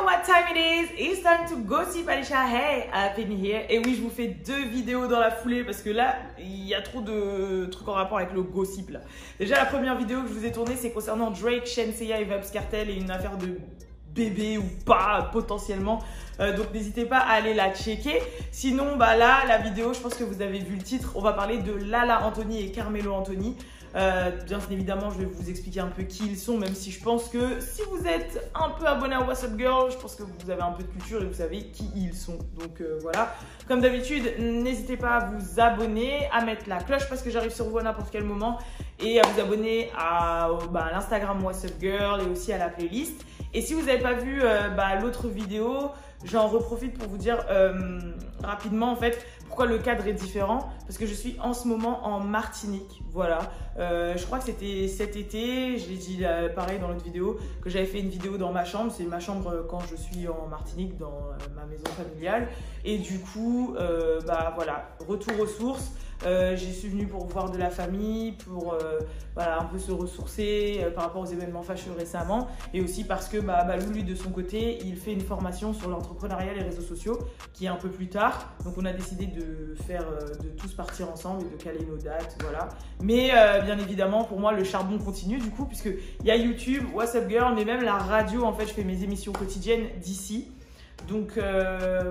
what time it is? It's time to gossip, Alisha. Hey, Penny here. Et oui, je vous fais 2 vidéos dans la foulée parce que là, il y a trop de trucs en rapport avec le gossip là. Déjà, la première vidéo que je vous ai tournée, c'est concernant Drake, Shenseea et Vybz Kartel et une affaire de bébé ou pas potentiellement. Donc n'hésitez pas à aller la checker. Sinon, bah là, la vidéo, je pense que vous avez vu le titre. On va parler de Lala Anthony et Carmelo Anthony. Bien évidemment, je vais vous expliquer un peu qui ils sont, même si je pense que si vous êtes un peu abonné à What's Up Girl, je pense que vous avez un peu de culture et vous savez qui ils sont. Donc voilà, comme d'habitude, n'hésitez pas à vous abonner, à mettre la cloche parce que j'arrive sur vous à n'importe quel moment et à vous abonner à l'Instagram What's Up Girl et aussi à la playlist. Et si vous n'avez pas vu l'autre vidéo, j'en reprofite pour vous dire rapidement en fait pourquoi le cadre est différent. Parce que je suis en ce moment en Martinique, voilà. Je crois que c'était cet été, je l'ai dit pareil dans l'autre vidéo, que j'avais fait une vidéo dans ma chambre. C'est ma chambre quand je suis en Martinique, dans ma maison familiale. Et du coup, voilà, retour aux sources. J'y suis venue pour voir de la famille, pour un peu se ressourcer par rapport aux événements fâcheux récemment, et aussi parce que Balou, lui de son côté, il fait une formation sur l'entrepreneuriat et les réseaux sociaux qui est un peu plus tard, donc on a décidé de faire de tous partir ensemble et de caler nos dates, voilà. Mais bien évidemment pour moi le charbon continue du coup, puisque il y a YouTube, What's Up Girl, mais même la radio, en fait je fais mes émissions quotidiennes d'ici. Donc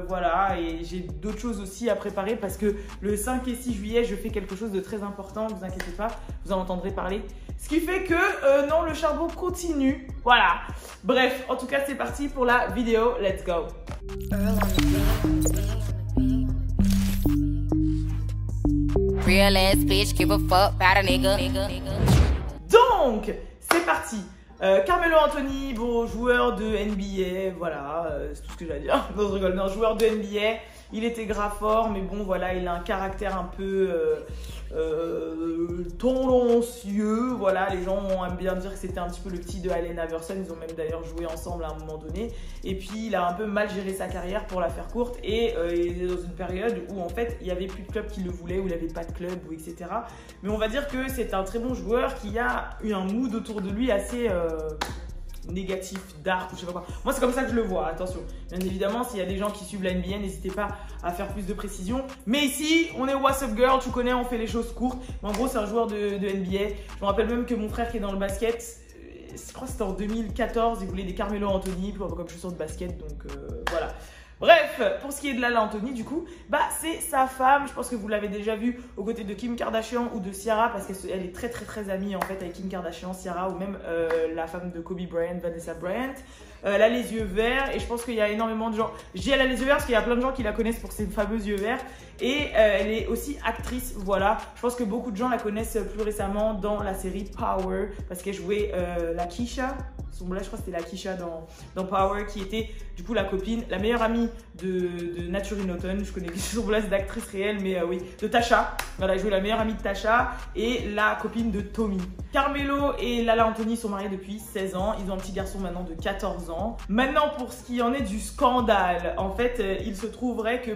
voilà, et j'ai d'autres choses aussi à préparer parce que le 5 et 6 juillet, je fais quelque chose de très important, ne vous inquiétez pas, vous en entendrez parler. Ce qui fait que, non, le charbon continue, voilà. Bref, en tout cas, c'est parti pour la vidéo, let's go. Real ass bitch, give a fuck about a nigga. Donc, c'est parti. Carmelo Anthony, bon, joueur de NBA, voilà, c'est tout ce que j'ai à dire. Non, je rigole, non, joueur de NBA, il était grave fort, mais bon, voilà, il a un caractère un peu tendancieux, voilà, les gens aiment bien dire que c'était un petit peu le petit de Allen Iverson, ils ont même d'ailleurs joué ensemble à un moment donné, et puis il a un peu mal géré sa carrière pour la faire courte, et il est dans une période où en fait, il n'y avait plus de club qui le voulait, où il n'avait pas de club, ou etc. Mais on va dire que c'est un très bon joueur qui a eu un mood autour de lui assez négatif, dark, ou je sais pas quoi. Moi, c'est comme ça que je le vois, attention. Bien évidemment, s'il y a des gens qui suivent la NBA, n'hésitez pas à faire plus de précision. Mais ici, on est What's Up Girl, tu connais, on fait les choses courtes. Mais en gros, c'est un joueur de NBA. Je me rappelle même que mon frère qui est dans le basket, je crois que c'était en 2014, il voulait des Carmelo Anthony, comme chaussures de basket, donc voilà. Bref, pour ce qui est de Lala Anthony, du coup, c'est sa femme. Je pense que vous l'avez déjà vu aux côtés de Kim Kardashian ou de Ciara, parce qu'elle est très très très amie en fait avec Kim Kardashian, Ciara, ou même la femme de Kobe Bryant, Vanessa Bryant. Elle a les yeux verts et je pense qu'il y a énormément de gens. Je dis elle a les yeux verts parce qu'il y a plein de gens qui la connaissent pour ses fameux yeux verts. Et elle est aussi actrice, voilà. Je pense que beaucoup de gens la connaissent plus récemment dans la série Power, parce qu'elle jouait la Keisha. Je crois que c'était la Keisha dans Power, qui était du coup la copine, la meilleure amie de Naturine Houghton. Je connais son blast d'actrice réelle, mais oui, de Tasha. Voilà, elle jouait la meilleure amie de Tasha et la copine de Tommy. Carmelo et Lala Anthony sont mariés depuis 16 ans. Ils ont un petit garçon maintenant de 14 ans. Maintenant, pour ce qui en est du scandale, en fait, il se trouverait que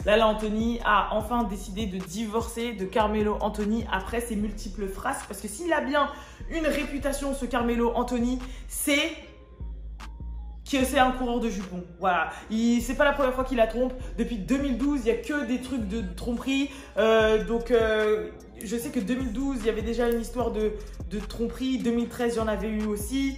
Lala Anthony a enfin décidé de divorcer de Carmelo Anthony après ses multiples frasques. Parce que s'il a bien une réputation, ce Carmelo Anthony, c'est que c'est un coureur de jupons. Voilà. C'est pas la première fois qu'il la trompe. Depuis 2012, il n'y a que des trucs de tromperie. Je sais que 2012, il y avait déjà une histoire de tromperie. 2013, il y en avait eu aussi.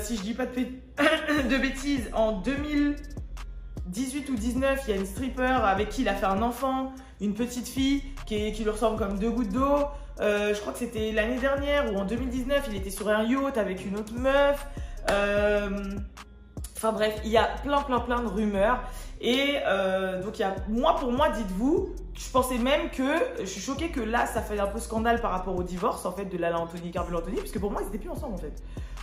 Si je dis pas de bêtises, en 2018 ou 19, il y a une stripper avec qui il a fait un enfant, une petite fille qui lui ressemble comme 2 gouttes d'eau. Je crois que c'était l'année dernière ou en 2019, il était sur un yacht avec une autre meuf. Enfin bref, il y a plein de rumeurs. Et donc pour moi, dites-vous, je pensais même que, je suis choquée que là, ça fait un peu scandale par rapport au divorce en fait de Lala Anthony et Carmelo Anthony, parce que pour moi, ils étaient plus ensemble en fait.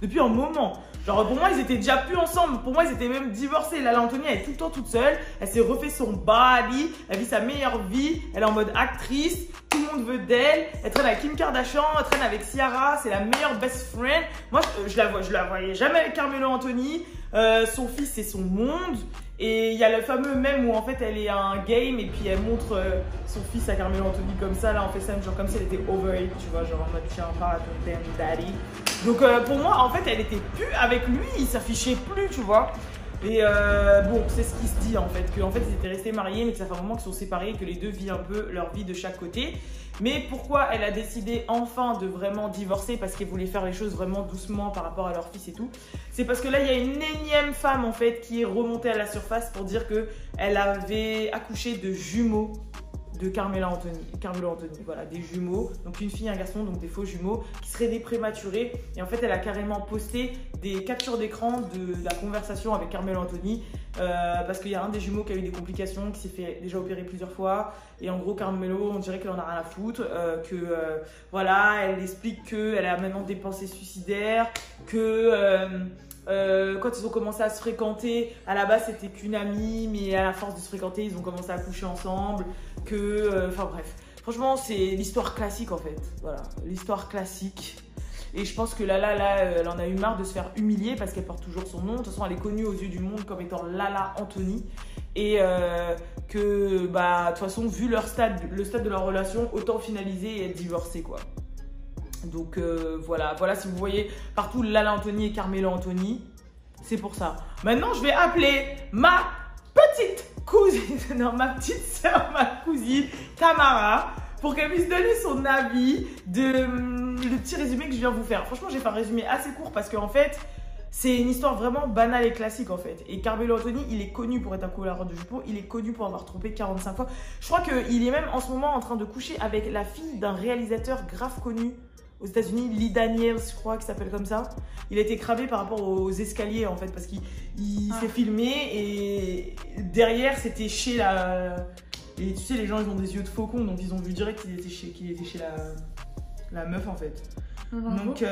Depuis un moment. Genre pour moi, ils étaient déjà plus ensemble. Pour moi, ils étaient même divorcés. Lala Anthony, elle est tout le temps toute seule. Elle s'est refait son body. Elle vit sa meilleure vie. Elle est en mode actrice. Tout le monde veut d'elle. Elle traîne avec Kim Kardashian. Elle traîne avec Ciara. C'est la meilleure best friend. Moi, je la voyais jamais avec Carmelo Anthony. Son fils, c'est son monde. Et il y a le fameux mème où en fait elle est à un game et puis elle montre son fils à Carmelo Anthony comme ça, là en fait ça genre comme si elle était over it, tu vois, genre en mode tiens parle à ton damn daddy. Donc pour moi en fait elle était plus avec lui, il s'affichait plus, tu vois. Et bon, c'est ce qui se dit en fait, qu'en fait ils étaient restés mariés mais que ça fait un moment qu'ils sont séparés et que les deux vivent un peu leur vie de chaque côté. Mais pourquoi elle a décidé enfin de vraiment divorcer, parce qu'elle voulait faire les choses vraiment doucement par rapport à leur fils et tout, c'est parce que là il y a une énième femme en fait qui est remontée à la surface pour dire qu'elle avait accouché de jumeaux de Carmelo Anthony, voilà, des jumeaux, donc une fille et un garçon, donc des faux jumeaux qui seraient nés prématurés. Et en fait elle a carrément posté des captures d'écran de la conversation avec Carmelo Anthony, parce qu'il y a un des jumeaux qui a eu des complications, qui s'est fait déjà opérer plusieurs fois, et en gros Carmelo, on dirait qu'elle en a rien à foutre, voilà, elle explique qu'elle a maintenant des pensées suicidaires, que quand ils ont commencé à se fréquenter, à la base c'était qu'une amie, mais à la force de se fréquenter, ils ont commencé à coucher ensemble, enfin bref. Franchement, c'est l'histoire classique en fait, voilà, l'histoire classique. Et je pense que Lala, elle en a eu marre de se faire humilier parce qu'elle porte toujours son nom. De toute façon, elle est connue aux yeux du monde comme étant Lala Anthony. Et que, bah, de toute façon, vu le stade de leur relation, autant finaliser et être divorcée, quoi. Donc voilà, si vous voyez partout Lala Anthony et Carmelo Anthony, c'est pour ça. Maintenant, je vais appeler ma petite cousine, non, ma petite soeur, ma cousine, Tamara, pour qu'elle puisse donner son avis le petit résumé que je viens vous faire. Franchement, j'ai fait un résumé assez court parce qu'en fait, c'est une histoire vraiment banale et classique en fait. Et Carmelo Anthony, il est connu pour être un couleur de jupon, il est connu pour avoir trompé 45 fois. Je crois qu'il est même en ce moment en train de coucher avec la fille d'un réalisateur grave connu aux États-Unis, Lee Daniels, je crois qu'il s'appelle comme ça. Il a été cramé par rapport aux escaliers en fait, parce qu'il s'est filmé et derrière c'était chez la. Et tu sais, les gens ils ont des yeux de faucon, donc ils ont vu direct qu'il était chez la meuf en fait. Donc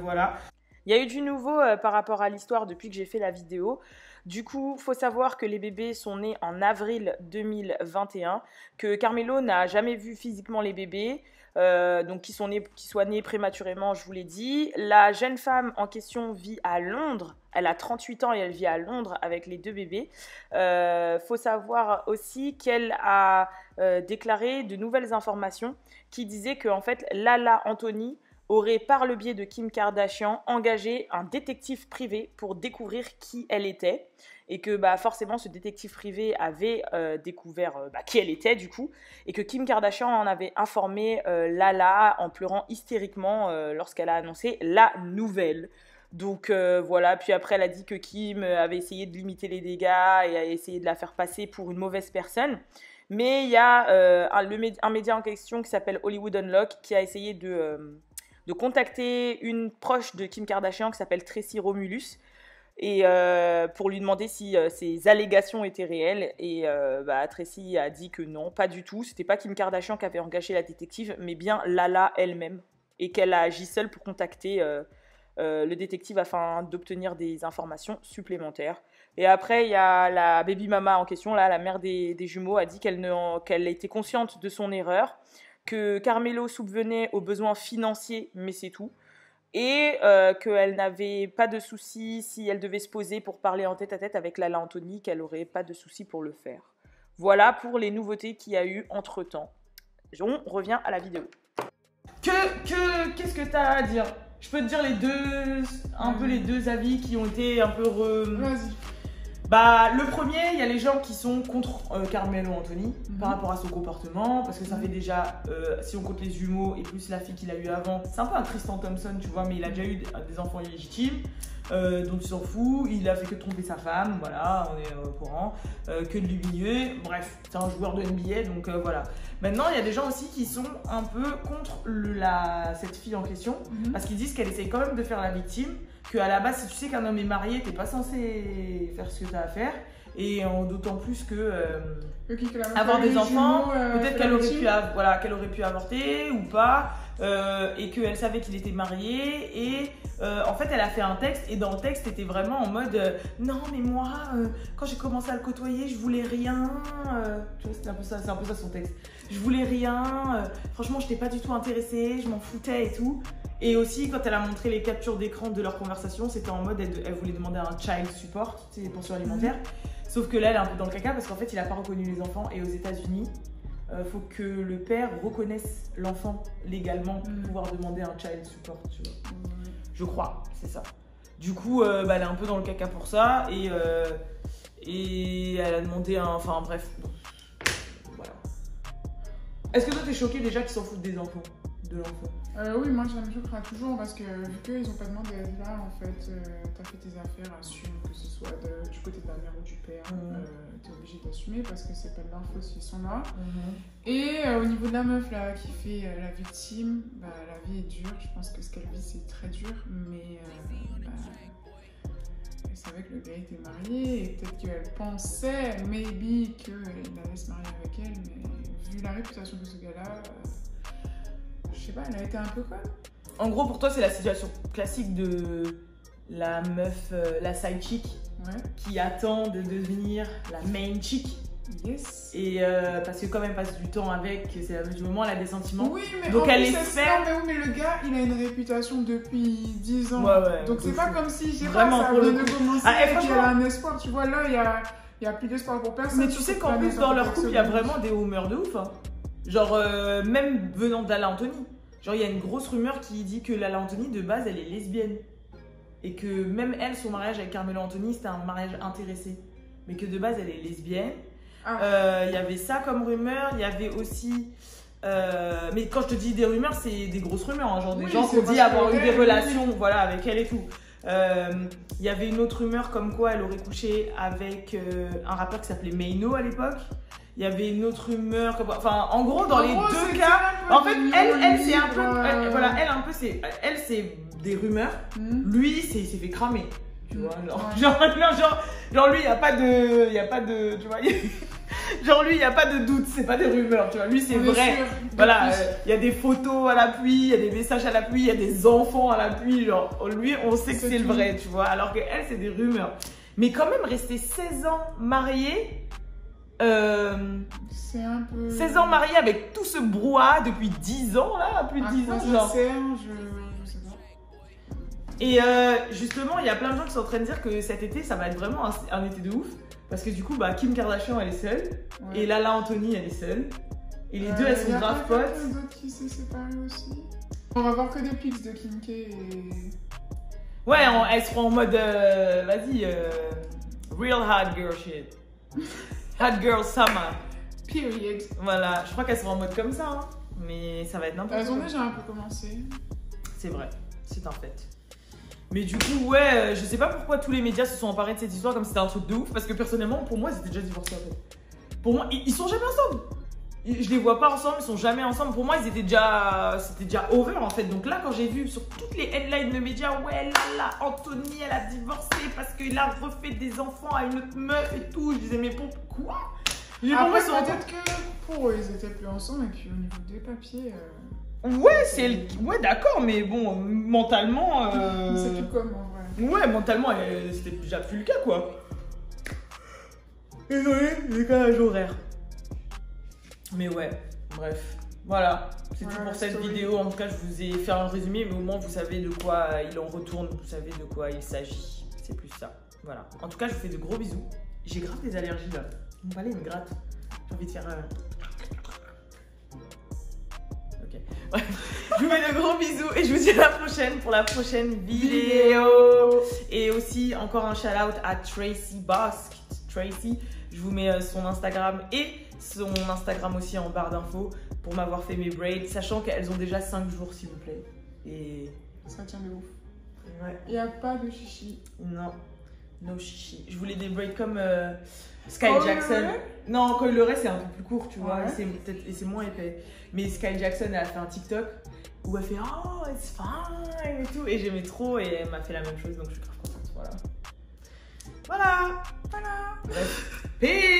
voilà. Il y a eu du nouveau par rapport à l'histoire depuis que j'ai fait la vidéo. Du coup, il faut savoir que les bébés sont nés en avril 2021, que Carmelo n'a jamais vu physiquement les bébés, donc qu'ils soient nés prématurément, je vous l'ai dit. La jeune femme en question vit à Londres, elle a 38 ans et elle vit à Londres avec les deux bébés. Faut savoir aussi qu'elle a déclaré de nouvelles informations qui disaient que en fait, Lala Anthony aurait, par le biais de Kim Kardashian, engagé un détective privé pour découvrir qui elle était. Et que bah, forcément, ce détective privé avait découvert qui elle était, du coup. Et que Kim Kardashian en avait informé Lala en pleurant hystériquement lorsqu'elle a annoncé la nouvelle. Donc voilà, puis après elle a dit que Kim avait essayé de limiter les dégâts et a essayé de la faire passer pour une mauvaise personne. Mais il y a un média en question qui s'appelle Hollywood Unlocked qui a essayé de contacter une proche de Kim Kardashian qui s'appelle Tracy Romulus et pour lui demander si ces allégations étaient réelles. Et Tracy a dit que non, pas du tout. C'était pas Kim Kardashian qui avait engagé la détective, mais bien Lala elle-même, et qu'elle a agi seule pour contacter le détective afin d'obtenir des informations supplémentaires. Et après, il y a la baby mama en question, là, la mère des jumeaux, a dit qu'elle était consciente de son erreur, que Carmelo subvenait aux besoins financiers, mais c'est tout. Et qu'elle n'avait pas de souci si elle devait se poser pour parler en tête-à-tête avec Lala Anthony, qu'elle n'aurait pas de souci pour le faire. Voilà pour les nouveautés qu'il y a eu entre-temps. On revient à la vidéo. Qu'est-ce que tu as à dire? Je peux te dire les deux avis qui ont été un peu Vas-y. Bah, le premier, il y a les gens qui sont contre Carmelo Anthony par rapport à son comportement, parce que ça fait déjà, si on compte les jumeaux et plus la fille qu'il a eu avant, c'est un peu un Tristan Thompson, tu vois, mais il a déjà eu des enfants illégitimes, dont il s'en fout, il a fait que tromper sa femme, voilà, on est au courant, que de l'humilier, bref, c'est un joueur de NBA, donc voilà. Maintenant, il y a des gens aussi qui sont un peu contre cette fille en question, parce qu'ils disent qu'elle essaie quand même de faire la victime, qu'à la base, si tu sais qu'un homme est marié, t'es pas censé faire ce que t'as à faire. Et d'autant plus que avoir des enfants, peut-être qu'elle aurait pu avorter ou pas, et qu'elle savait qu'il était marié. Et en fait, elle a fait un texte, et dans le texte, c'était vraiment en mode non, mais moi, quand j'ai commencé à le côtoyer, je voulais rien. Tu vois, c'est un peu ça son texte. Je voulais rien, franchement, je n'étais pas du tout intéressée, je m'en foutais et tout. Et aussi, quand elle a montré les captures d'écran de leur conversation, c'était en mode, elle voulait demander un child support, tu sais, les pensions alimentaires. Sauf que là, elle est un peu dans le caca parce qu'en fait, il n'a pas reconnu les enfants. Et aux États-Unis, faut que le père reconnaisse l'enfant légalement pour pouvoir demander un child support, tu vois. Je crois, c'est ça. Du coup, elle est un peu dans le caca pour ça. Et elle a demandé un... Enfin, bref. Voilà. Est-ce que toi, t'es choquée déjà qu'ils s'en foutent des enfants? De l'enfant? Oui, moi ça me choquera toujours parce que vu qu'ils n'ont pas demandé à être là, en fait, t'as fait tes affaires, assume que ce soit du côté de la mère ou du père, t'es obligé d'assumer parce que c'est pas de leur faute s'ils sont là. Et au niveau de la meuf là qui fait la victime, bah, la vie est dure, je pense que ce qu'elle vit c'est très dur, mais elle savait que le gars était marié et peut-être qu'elle pensait, maybe, qu'il allait se marier avec elle, mais vu la réputation de ce gars-là, je sais pas, elle a été un peu conne. En gros, pour toi, c'est la situation classique de la meuf, la side chick, qui attend de devenir la main chick. Yes. Et parce que comme elle passe du temps avec, c'est la meuf du moment, elle a des sentiments. Oui, mais donc elle est ferme. Mais le gars, il a une réputation depuis 10 ans. Donc c'est pas comme si, j'ai vraiment pas, ça pour le vient de coup. commencer Et et qu'il y a un espoir. Tu vois, là, il y a plus d'espoir pour personne. Mais tu sais qu'en plus, dans leur couple, il y a vraiment des rumeurs de ouf. Hein. Genre, même venant d'Ala Anthony. Genre, il y a une grosse rumeur qui dit que Lala Anthony, de base, elle est lesbienne. Et que même elle, son mariage avec Carmelo Anthony, c'était un mariage intéressé. Mais que de base, elle est lesbienne. Il y avait ça comme rumeur. Il y avait aussi... mais quand je te dis des rumeurs, c'est des grosses rumeurs. Hein. Genre des gens qui ont dit avoir eu des relations voilà, avec elle et tout. Il y avait une autre rumeur comme quoi elle aurait couché avec un rappeur qui s'appelait Maino à l'époque. Il y avait une autre rumeur, enfin en gros dans les deux cas, en fait elle c'est un peu, voilà elle un peu c'est, elle c'est des rumeurs, lui c'est il s'est fait cramer, tu vois, genre lui il y a pas de, tu vois, genre lui il y a pas de doute, c'est pas des rumeurs, tu vois, lui c'est vrai, voilà, il y a des photos à l'appui, il y a des messages à l'appui, il y a des enfants à l'appui, genre lui on sait que c'est le vrai, tu vois, alors que elle c'est des rumeurs, mais quand même rester 16 ans mariée. C'est un peu... 16 ans mariés avec tout ce brouhaha depuis 10 ans là, plus de 10 ans genre. Je sais pas. Et justement, il y a plein de gens qui sont en train de dire que cet été ça va être vraiment un été de ouf. Parce que du coup, bah, Kim Kardashian elle est seule. Et Lala Anthony elle est seule. Et les deux elles sont grave potes. Il y a d'autres qui s'est séparés aussi. On va voir que des pics de Kim K et... Ouais, elles seront en mode vas-y, real hard girl shit. Hot girl summer. Period. Voilà, je crois qu'elles seront en mode comme ça, hein. Mais ça va être n'importe quoi. Elles ont déjà un peu commencé. C'est vrai, c'est un fait. Mais du coup, ouais, je sais pas pourquoi tous les médias se sont emparés de cette histoire comme si c'était un truc de ouf. Parce que personnellement, pour moi, ils étaient déjà divorcés en fait. Pour moi, ils sont jamais ensemble. Je les vois pas ensemble, ils sont jamais ensemble. Pour moi, c'était déjà over en fait. Donc là, quand j'ai vu sur toutes les headlines de médias, ouais, là, Anthony, elle a divorcé parce qu'il a refait des enfants à une autre meuf et tout. Je disais, mais pourquoi? Après, peut-être que pour eux, ils étaient plus ensemble. Et puis au niveau des papiers... Ouais, ouais, d'accord, mais bon, mentalement... C'est tout comme en vrai. Ouais, mentalement, c'était déjà plus le cas, quoi. Désolé, décalage horaire. Mais ouais, bref. Voilà, c'est tout pour cette vidéo. En tout cas, je vous ai fait un résumé, mais au moins, vous savez de quoi il en retourne, vous savez de quoi il s'agit. C'est plus ça. Voilà. En tout cas, je vous fais de gros bisous. J'ai grave des allergies, là. Mon palais me gratte. J'ai envie de faire... Ok. Je vous fais de gros bisous et je vous dis à la prochaine pour la prochaine vidéo. Et aussi, encore un shout-out à Tracy Basque. Tracy, je vous mets son Instagram et son Instagram aussi en barre d'infos pour m'avoir fait mes braids, sachant qu'elles ont déjà 5 jours, s'il vous plaît. Et ça tient de ouf. Ouais. Il n'y a pas de chichi. Non, no chichi. Je voulais des braids comme Sky Jackson. Non, Coil le Ray, c'est un peu plus court, tu vois, et c'est moins épais. Mais Sky Jackson, elle a fait un TikTok où elle fait oh, it's fine et tout. Et j'aimais trop et elle m'a fait la même chose, donc je suis grave contente. Voilà. Voilà. Voilà. Bref. Peace.